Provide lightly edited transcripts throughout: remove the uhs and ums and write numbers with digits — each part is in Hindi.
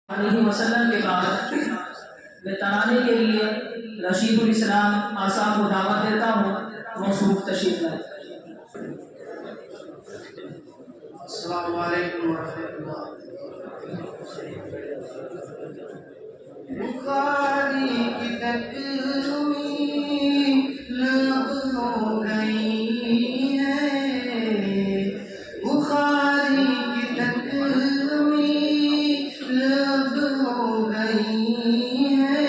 अलैहि वसल्लम के बाद मैं तराने के लिए रशीदुल इस्लाम आसाम को दावत देता हूँ। मौसूफ तशरीफ लाए। अस्सलामु अलैकुम वरहमतुल्लाह। बुखारी की तकमील लब हो गई है, बुखारी की तकमील लब हो गई है।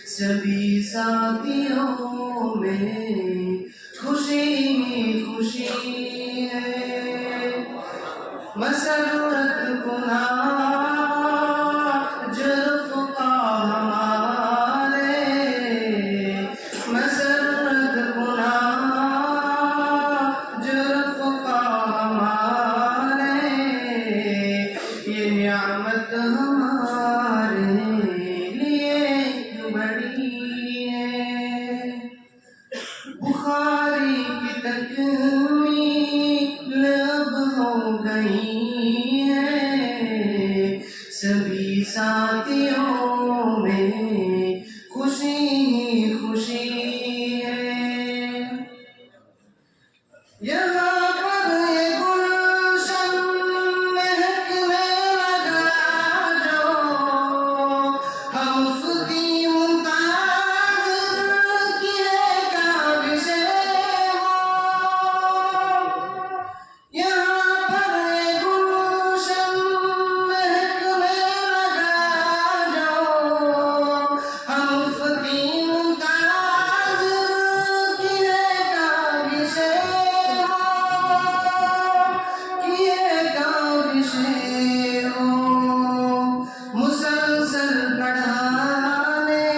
सभी साथियों में खुशी खुशी है। मसरत गुना जुल्फ का हमारे, मसरत गुना जुल्फ का हमारे। ये नियामत हमारे लिए बड़ी है। बुखारी की तकमील लब हो गई है। सभी साथियों में खुशी खुशी है। यहाँ पर ये गुलशन महकने लगा जो हम उसकी मुमताज़ की है का विषय हो। यहाँ पर ये गुलशन महकने लगा जो हम उसकी मुमताज़ की है का विषय हो। मुसलसल पढ़ाने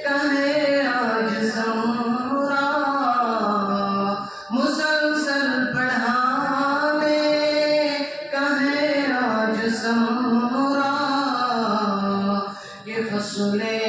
का है आज समरा, मुसलसल पढ़ाने का है आज समरा। ये फसले